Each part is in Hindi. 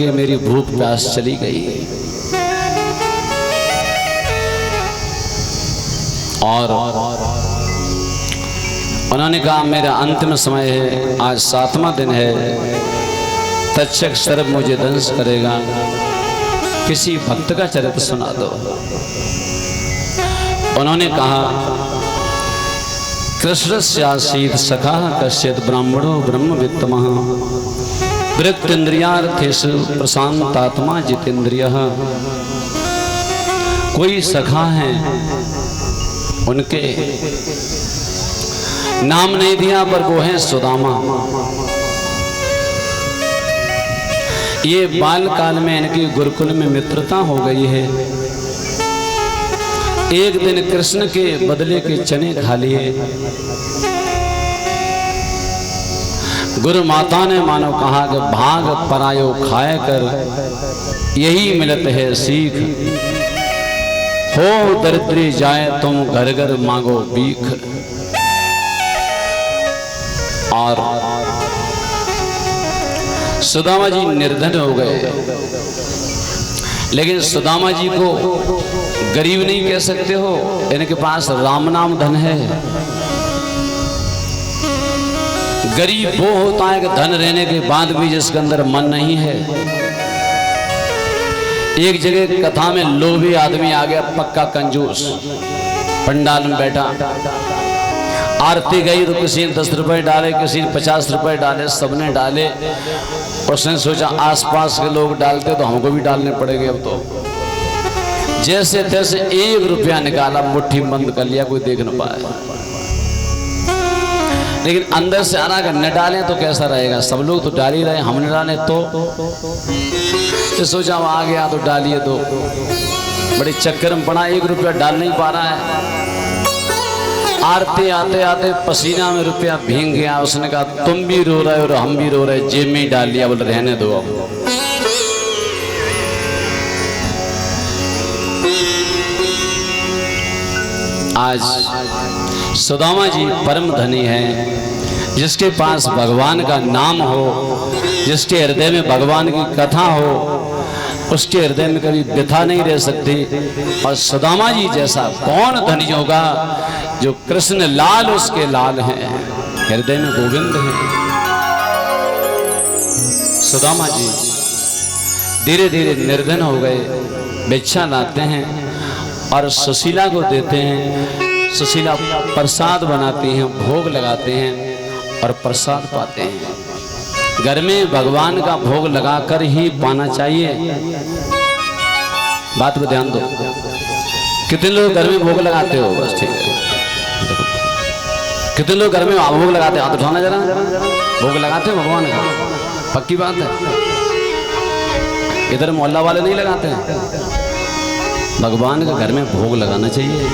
कि मेरी भूख प्यास चली गई और उन्होंने कहा मेरा अंतिम समय है, आज 7वां दिन है, तक्षक सर्प मुझे दंश करेगा, किसी भक्त का चरित्र सुना दो। उन्होंने कहा कृष्णस्यासीत् सखा कश्चित् ब्राह्मणो ब्रह्मवित्तमः वृत्तेन्द्रियार्थेषु प्रशांतात्मा जितेन्द्रियः। कोई सखा है, उनके नाम नहीं दिया पर वो है सुदामा। ये बाल काल में इनकी गुरुकुल में मित्रता हो गई है। एक दिन कृष्ण के बदले के चने खा लिए। गुरु माता ने मानो कहा कि भाग परायो खाए कर, यही मिलत है सीख, हो दरिद्री जाए तुम घर घर मांगो भीख। और सुदामा जी निर्धन हो गए, लेकिन सुदामा जी को गरीब नहीं कह सकते हो, इनके पास राम नाम धन है। गरीब वो होता है कि धन रहने के बाद भी जिसके अंदर मन नहीं है। एक जगह कथा में लोभी आदमी आ गया, पक्का कंजूस, पंडाल में बैठा, आरती गई तो किसी ने 10 रुपए डाले, किसी ने 50 रुपए डाले, सबने डाले। उसने सोचा आसपास के लोग डालते तो हमको भी डालने पड़ेंगे। अब तो जैसे तैसे 1 रुपया निकाला, मुट्ठी बंद कर लिया, कोई देख न पाए। लेकिन अंदर से आना कि न डालें तो कैसा रहेगा, सब लोग तो डाल ही रहे, हम न डालें तो सोचा आ गया तो डालिए। तो बड़े चक्कर में पड़ा, 1 रुपया डाल नहीं पा रहा है। आरती आते आते पसीना में रुपया भीग गया। उसने कहा तुम भी रो रहे हो और हम भी रो रहे, जेब में ही डाल लिया। बोले रहने दो। अब आज सुदामा जी परम धनी हैं, जिसके पास भगवान का नाम हो, जिसके हृदय में भगवान की कथा हो, उसके हृदय में कभी व्यथा नहीं रह सकती। और सुदामा जी जैसा कौन धनी होगा, जो कृष्ण लाल उसके लाल हैं, हृदय में गोविंद हैं। सुदामा जी धीरे धीरे निर्धन हो गए, भिक्षा लाते हैं और सुशीला को देते हैं। सुशीला प्रसाद बनाती हैं, भोग लगाते हैं और प्रसाद पाते हैं। घर में भगवान का भोग लगाकर ही पाना चाहिए। बात पर ध्यान दो। कितने लोग घर में भोग लगाते हो? बस ठीक है। कितने लोग घर में भोग लगाते हैं? हाथ उठाना जरा। भोग लगाते हो भगवान का? पक्की बात है। इधर मोहल्ला वाले नहीं लगाते हैं। भगवान का घर में भोग लगाना चाहिए।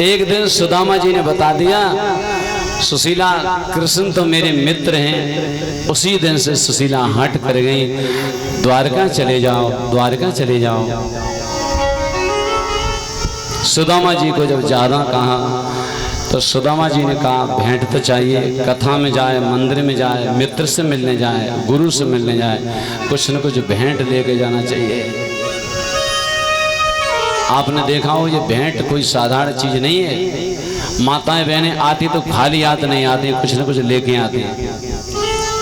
एक दिन सुदामा जी ने बता दिया, सुशीला कृष्ण तो मेरे मित्र हैं। उसी दिन से सुशीला हट कर गई, द्वारका चले जाओ, द्वारका चले जाओ। सुदामा जी को जब ज्यादा कहा तो सुदामा जी ने कहा भेंट तो चाहिए, कथा में जाए, मंदिर में जाए, मित्र से मिलने जाए, गुरु से मिलने जाए, कुछ न कुछ भेंट लेके जाना चाहिए। आपने देखा हो ये भेंट कोई साधारण चीज नहीं है। माताएं बहनें आती तो खाली हाथ नहीं आती, कुछ न कुछ लेके आती।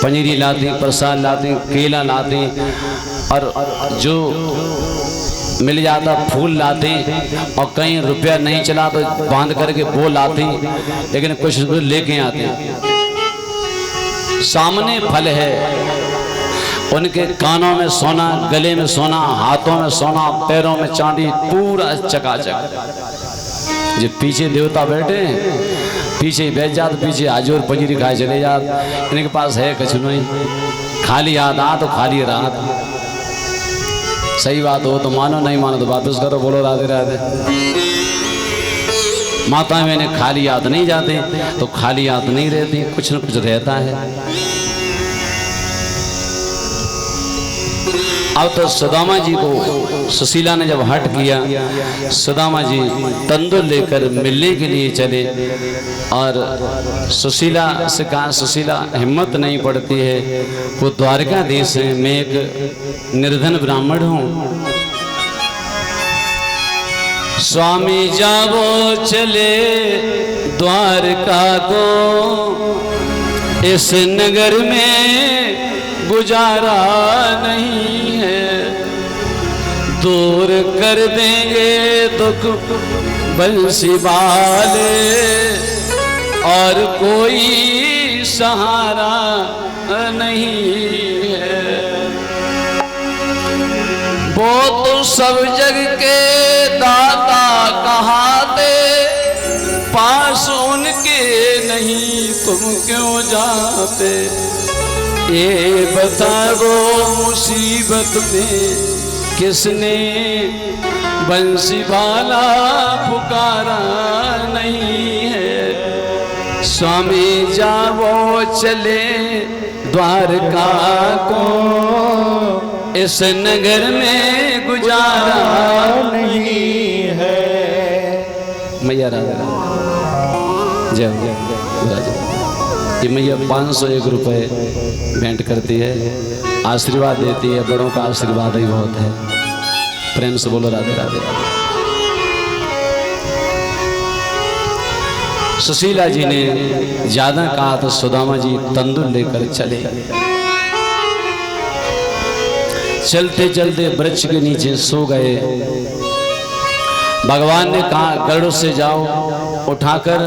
पनीरी लाती, प्रसाद लाती, केला लाती और जो मिल जाता फूल लाती, और कहीं रुपया नहीं चला तो बांध करके वो लाती, लेकिन कुछ न कुछ लेके आती। सामने फल है, उनके कानों में सोना, गले में सोना, हाथों में सोना, पैरों में चांदी, पूरा चकाचक। जो पीछे देवता बैठे हैं, पीछे बैठ जात, पीछे हाजूर पनीरी खाए चले जात। इनके पास है कुछ नहीं, खाली हाथ आ तो खाली रात। सही बात हो तो मानो, नहीं मानो तो वापस करो, बोलो राधे राधे। माता मैंने खाली हाथ नहीं जाते, तो खाली हाथ नहीं रहती, कुछ न कुछ रहता है। अब तो सुदामा जी को सुशीला ने जब हट किया, सुदामा जी तंदूर लेकर मिलने के लिए चले और सुशीला से कहा, सुशीला हिम्मत नहीं पड़ती है, वो द्वारकाधीश है, मैं एक निर्धन ब्राह्मण हूँ। स्वामी जागो चले द्वारका को, इस नगर में गुजारा नहीं है, दूर कर देंगे दुख बंसी वाले और कोई सहारा नहीं है। वो तो सब जग के दाता कहाते, पास उनके नहीं तुम क्यों जाते। ये बताओ मुसीबत में किसने बंसी वाला पुकारा नहीं है। स्वामी जाओ चले द्वारका को, इस नगर में गुजारा नहीं है। मैया राधा जय जय। ये मैया 501 रुपये भेंट करती है, आशीर्वाद देती है। बड़ों का आशीर्वाद ही बहुत है। प्रेम से बोलो राधे राधे। सुशीला जी ने ज्यादा कहा तो सुदामा जी तंदूर लेकर चले। चलते चलते वृक्ष के नीचे सो गए। भगवान ने कहा गरुड़ से जाओ, उठाकर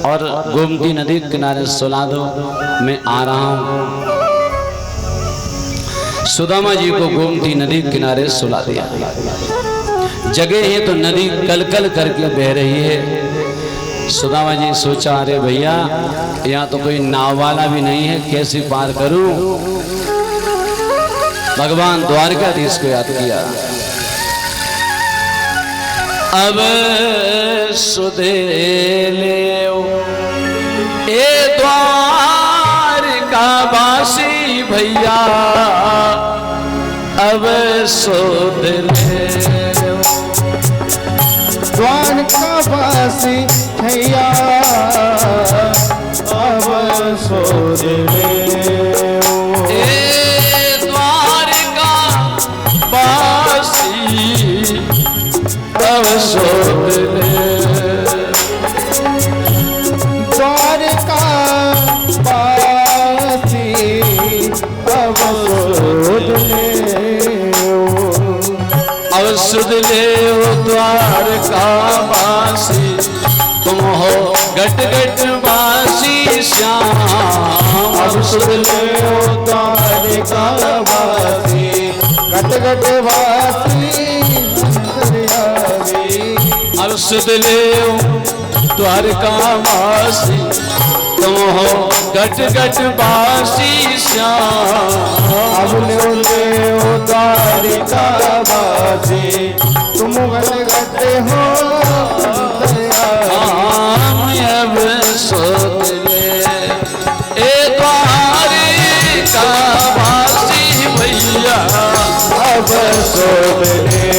और गोमती नदी के किनारे सुला दो, मैं आ रहा हूं। सुदामा जी को गोमती नदी के किनारे सुला दिया। जगह है तो नदी कलकल करके बह रही है। सुदामा जी सोचा, अरे भैया यहाँ तो कोई नाव वाला भी नहीं है, कैसे पार करूं। भगवान द्वारकाधीश को याद किया। अब सुधे ले ए द्वारका वासी भैया, अब सुध ले द्वारका वासी भैया, अब सुध ले शोध ले। द्वारका वासी अब सुध ले, अब सुध ले द्वारका वासी, तुम हो गट गट वासी श्याम। अब सुध ले द्वारका वासी, गट गट वासी अब सुध ले द्वारका वासी, तुम हो गट गट वासी श्याम। अब ले द्वारका वासी, तुम गट गट हो अब सुध ले ए द्वारका वासी भैया, अब सुध ले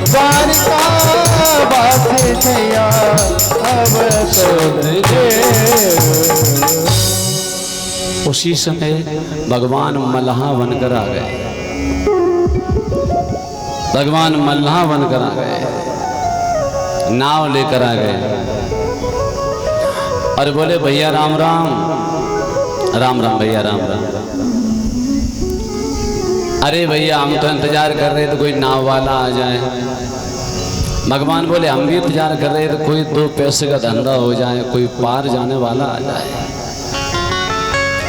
द्वारका वासी भैया, अब सुध ले। उसी समय भगवान मल्लाह बनकर आ गए। भगवान मल्लाह बनकर आ गए, नाव लेकर आ गए और बोले भैया राम राम। राम राम भैया राम राम। अरे भैया हम तो इंतजार कर रहे थे कोई नाव वाला आ जाए। भगवान बोले हम भी इंतजार कर रहे थे कोई 2 पैसे का धंधा हो जाए, कोई पार जाने वाला आ जाए।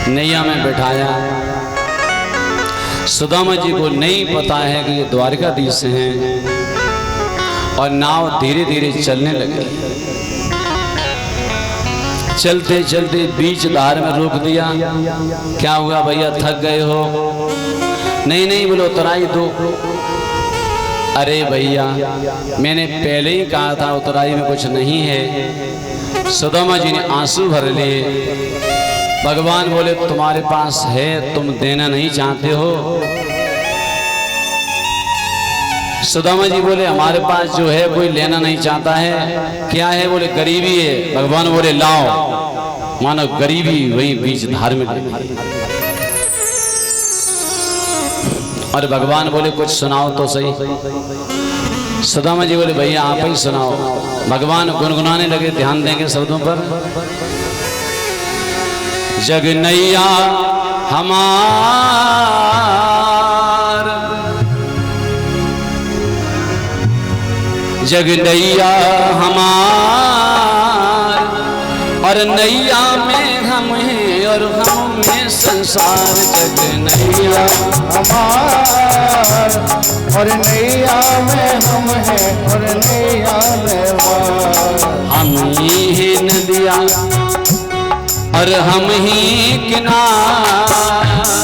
नैया में बैठाया। सुदामा जी को नहीं पता है कि ये द्वारकाधीश हैं और नाव धीरे धीरे चलने लगी। चलते चलते बीच धार में रोक दिया। क्या हुआ भैया, थक गए हो? नहीं नहीं बोलो उतराई दो। अरे भैया मैंने पहले ही कहा था उतराई में कुछ नहीं है। सुदामा जी ने आंसू भर लिए। भगवान बोले तुम्हारे पास है, तुम देना नहीं चाहते हो। सुदामा जी बोले हमारे पास जो है कोई लेना नहीं चाहता है। क्या है? बोले गरीबी है। भगवान बोले लाओ। मानो गरीबी वही बीच धार में लगी। और भगवान बोले कुछ सुनाओ तो सही। सुदामा जी बोले भैया आप ही सुनाओ। भगवान गुनगुनाने लगे, ध्यान देंगे शब्दों पर। जग नैया हमार, जग नैया हमार, और नैया में हम हैं और हम में संसार। जग नैया हमार और नैया में हम हैं और नैया में हम ही है नदिया और हम ही किनार।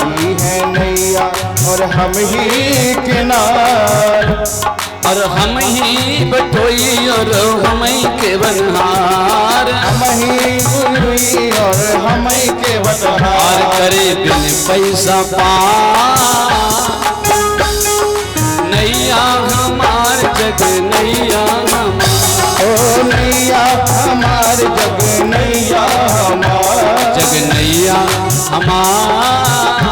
ही है नैया और हम ही किनार, और हम ही बटोई और हम ही के बनहार। हम ही गुरुई और हम ही के और बतहार। करे बिन पैसा पा नैया हमार। जग नैया हमार, ओ नैया हमार, जग नैया हमार। जग नैया हमार,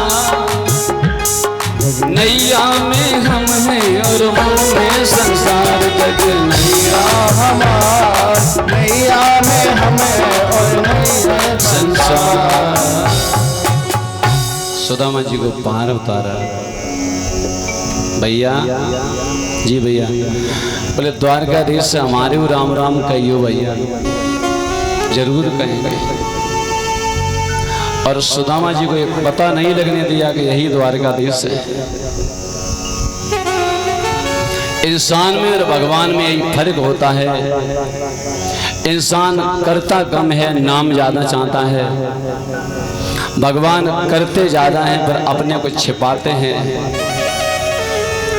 नैया में हम हैं और हम में संसार। जग नैया हमार, नैया में हम हैं और नैया संसार। सुदामा जी को पार उतारा। भैया जी, भैया बोले द्वारकाधीश से हमारे को राम राम कहियो भैया, जरूर कहेंगे। और सुदामा जी को एक पता नहीं लगने दिया कि यही द्वारकाधीश है। इंसान में और भगवान में यही फर्क होता है। इंसान करता कम है, नाम ज्यादा चाहता है। भगवान करते ज्यादा हैं पर अपने को छिपाते हैं।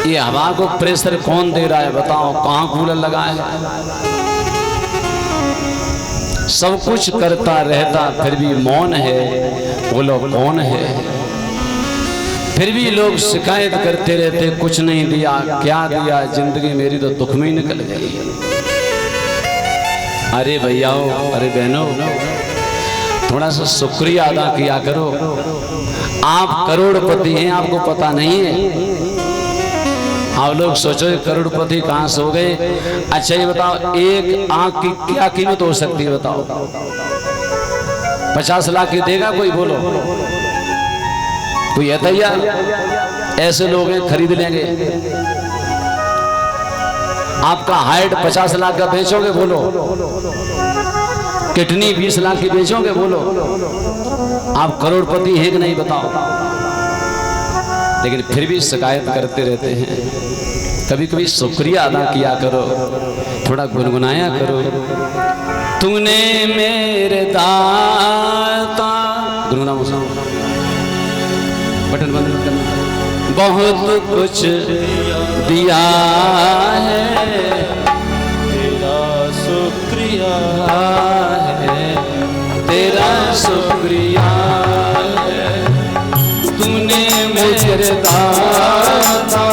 ये हवा को प्रेशर कौन दे रहा है बताओ? कहाँ कूलर लगा है? सब कुछ करता रहता फिर भी मौन है। बोलो कौन है? फिर भी लोग शिकायत करते रहते, कुछ नहीं दिया, क्या दिया, जिंदगी मेरी तो दुख में ही निकल गई। अरे भैयाओ, अरे बहनों, थोड़ा सा शुक्रिया अदा किया करो। आप करोड़पति हैं, आपको पता नहीं है। आप लोग सोचो करोड़पति कहाँ से हो गए? अच्छा ये बताओ, एक आंख की क्या कीमत हो सकती है बताओ? 50 लाख की देगा कोई? बोलो कोई है तैयार? ऐसे लोग हैं खरीद लेंगे। आपका हाइट 50 लाख का बेचोगे? बोलो किडनी 20 लाख की बेचोगे? बोलो आप करोड़पति हैं कि नहीं बताओ? लेकिन फिर भी शिकायत करते रहते हैं। कभी कभी शुक्रिया अदा किया करो, थोड़ा गुनगुनाया करो। तूने मेरे दाता, गुनगुना बटन बंद करना। बहुत कुछ दिया है, तेरा शुक्रिया है, तेरा शुक्रिया है। तूने मेरे दाता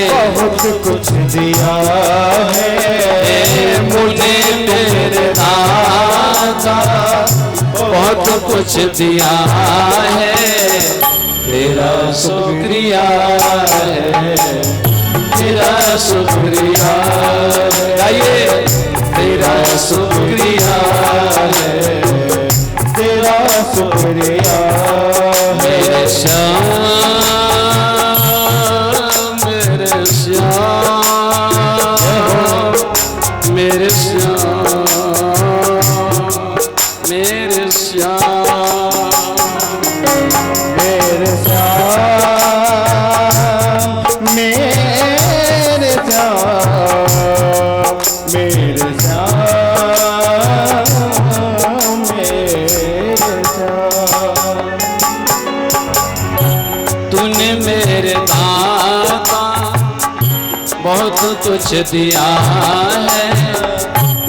बहुत कुछ दिया है। तूने मेरे दाता बहुत कुछ दिया है, तेरा शुक्रिया है, तेरा शुक्रिया है, तेरा शुक्रिया है, तेरा शुक्रिया। मेरे श्याम, मेरे श्याम, मेरे श्याम, मेरे श्याम, मेरे श्याम, मेरे श्याम, मेरे श्याम, मेरे श्याम। तूने मेरे दाता बहुत कुछ दिया है।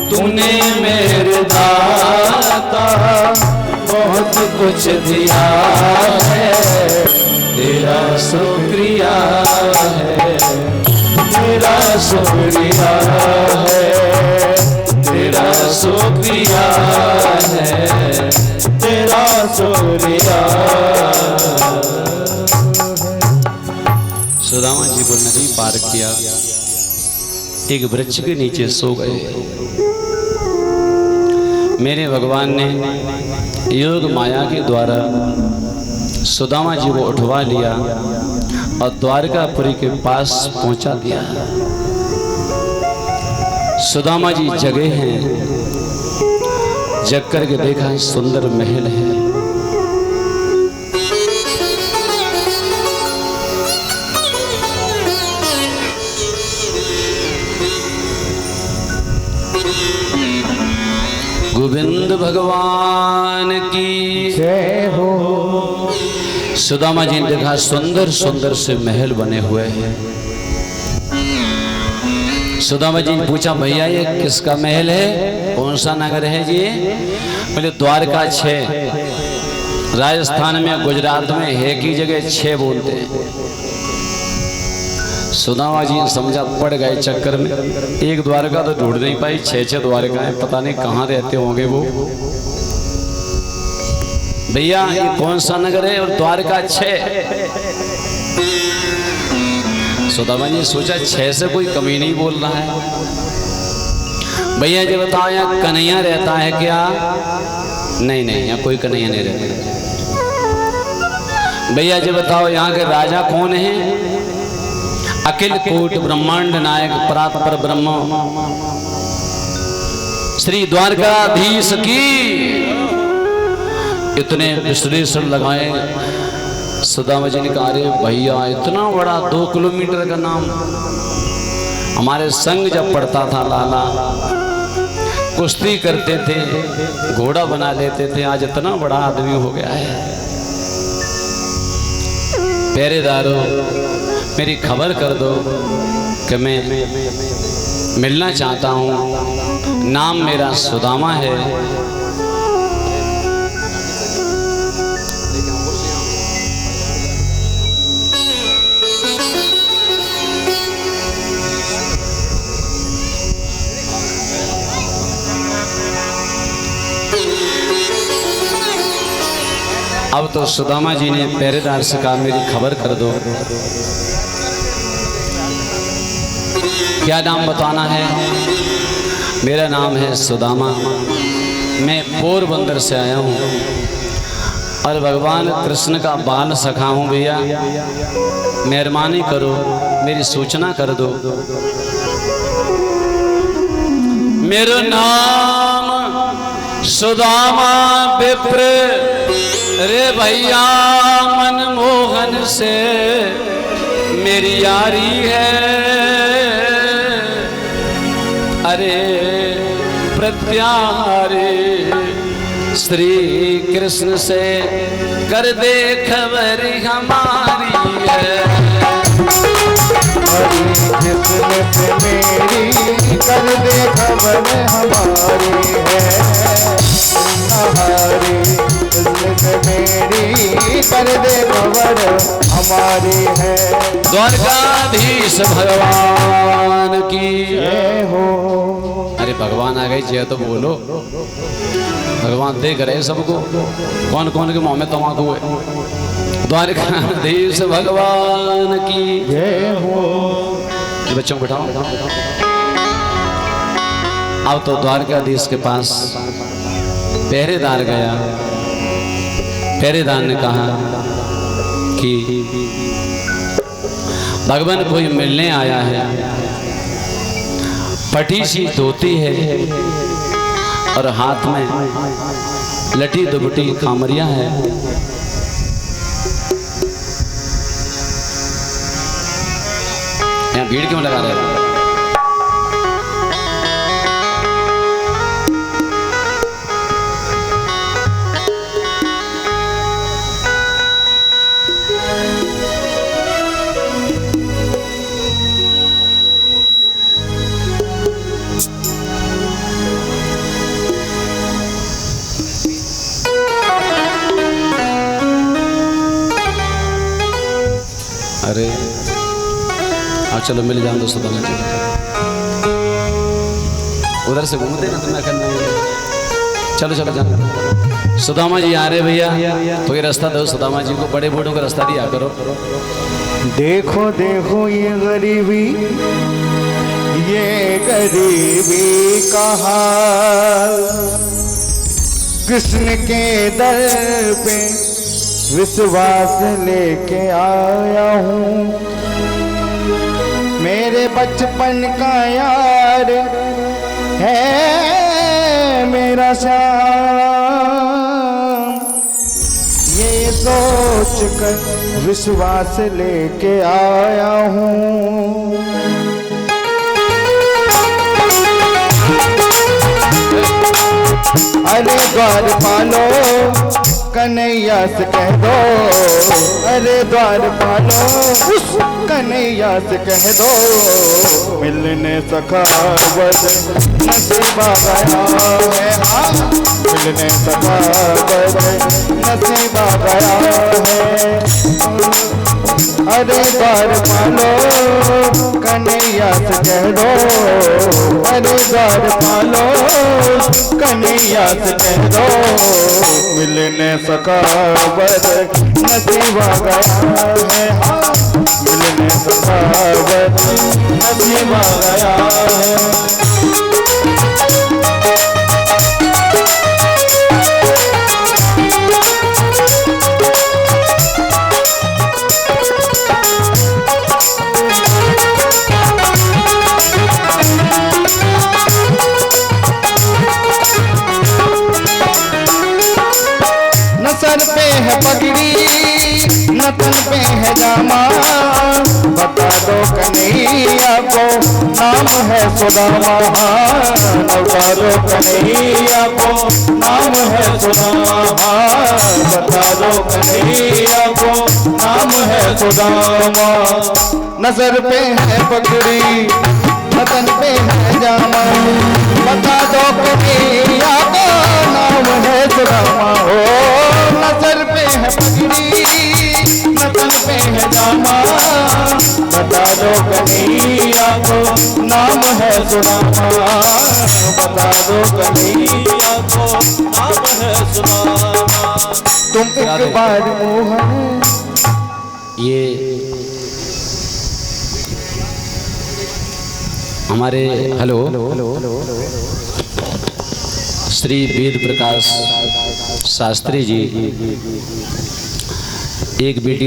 तूने मेरे दाता बहुत कुछ दिया है, तेरा शुक्रिया है, तेरा शुक्रिया है, तेरा शुक्रिया है, तेरा शुक्रिया। सुदामा जी को नदी पार किया, एक वृक्ष के नीचे सो गए। मेरे भगवान ने योग माया के द्वारा सुदामा जी को उठवा लिया और द्वारकापुरी के पास पहुंचा दिया। सुदामा जी जगे हैं, जग करके देखा सुंदर महल है। गोविंद भगवान की जय हो। सुदामा जी ने देखा सुंदर सुंदर से महल बने हुए हैं। सुदामा जी ने पूछा, भैया ये किसका महल है, कौन सा नगर है जी? बोले द्वारका 6। राजस्थान में गुजरात में है की जगह 6 बोलते हैं। सुदामा जी समझा पड़ गए चक्कर में, एक द्वारका तो ढूंढ नहीं पाई, 6 द्वारकाएं, पता नहीं कहाँ रहते होंगे वो। भैया ये कौन सा नगर है और द्वारका 6? सुदामा जी सोचा 6 से कोई कमी नहीं बोल रहा है। भैया जी बताओ यहाँ कन्हैया रहता है क्या? नहीं नहीं, यहाँ कोई कन्हैया नहीं रहता। भैया जी बताओ यहाँ के राजा कौन है? अखिल कोट ब्रह्मांड नायक परात्पर ब्रह्म श्री द्वारकाधीश की। इतने विश्लेषण लगाए। सुदामा जी ने कहा, अरे भैया इतना बड़ा 2 किलोमीटर का नाम, हमारे संग जब पढ़ता था लाला, कुश्ती करते थे, घोड़ा बना लेते थे, आज इतना बड़ा आदमी हो गया है। पहरेदारों मेरी खबर कर दो कि मैं मिलना चाहता हूँ, नाम मेरा सुदामा है। अब तो सुदामा जी ने पहरेदार से कहा, मेरी खबर कर दो, क्या नाम बताना है? मेरा नाम है सुदामा, मैं पोरबंदर से आया हूँ और भगवान कृष्ण का बाल सखा हूँ। भैया मेहरबानी करो, मेरी सूचना कर दो। मेरा नाम सुदामा विप्र, रे भैया मनमोहन से मेरी यारी है। अरे प्रत्याहारे श्री कृष्ण से कर दे खबर हमारी है। कृष्ण से मेरी कर दे खबर हमारी है। हमारी कृष्ण से मेरी कर दे खबर हमारी है। द्वारकाधीश भगवान की जय हो। अरे भगवान आ गए, जय तो बोलो। भगवान देख रहे सबको, कौन कौन के मुंह में तमाकू है। द्वारकाधीश भगवान की जय हो। बच्चों को बिठाओ। अब तो द्वारकाधीश के पास पहरेदार गया। पहरेदार ने कहा कि भगवान कोई मिलने आया है, फटी सी धोती है और हाथ में लटी दुबटी खामरिया है। यहाँ भीड़ क्यों लगा रहे हो? अरे अब चलो मिल जाओ दोस्तों दोनों उधर से घूमते ना तुम्हें करना। चलो चलो जाओ। सुदामा जी आ रहे भैया, तो ये रास्ता दो सुदामा जी को, बड़े बूढ़ों का रास्ता दिया करो। देखो देखो ये गरीबी का हाल, कृष्ण के दर पे विश्वास लेके आया हूँ। मेरे बचपन का यार है मेरा श्याम, ये सोच कर विश्वास लेके आया हूँ। अरे द्वारपालो कन्हैया से कह दो, अरे द्वारपालो उस कन्हैया से कह दो, मिलने सखावत नसीबा गया है। हाँ मिलने सखावत नसीबा गया है। अरे द्वारपालो कन्हैया से कह दो, अरे द्वारपालो कन्हैया से कह दो, मिलने सखावत नसीबा गया है। हाँ मिलने सखावत नसीबा गया है। सर पे है पगड़ी न तन पे है जामा, बता दो कन्हैया को नाम है सुदामा। बता दो कन्हैया को नाम है सुदामा, बता दो कन्हैया को नाम है सुदामा। न सर पे है पगड़ी न तन पे है जामा, बता दो कन्हैया को नाम है सुदामा। हो न सर पे है पगड़ी न तन पे है जामा, बता दो कन्हैया को नाम है सुदामा। बता दो कन्हैया को नाम है सुदामा। तुम एक बार मोहन ये हमारे हेलो श्री वेद प्रकाश शास्त्री जी एक बेटी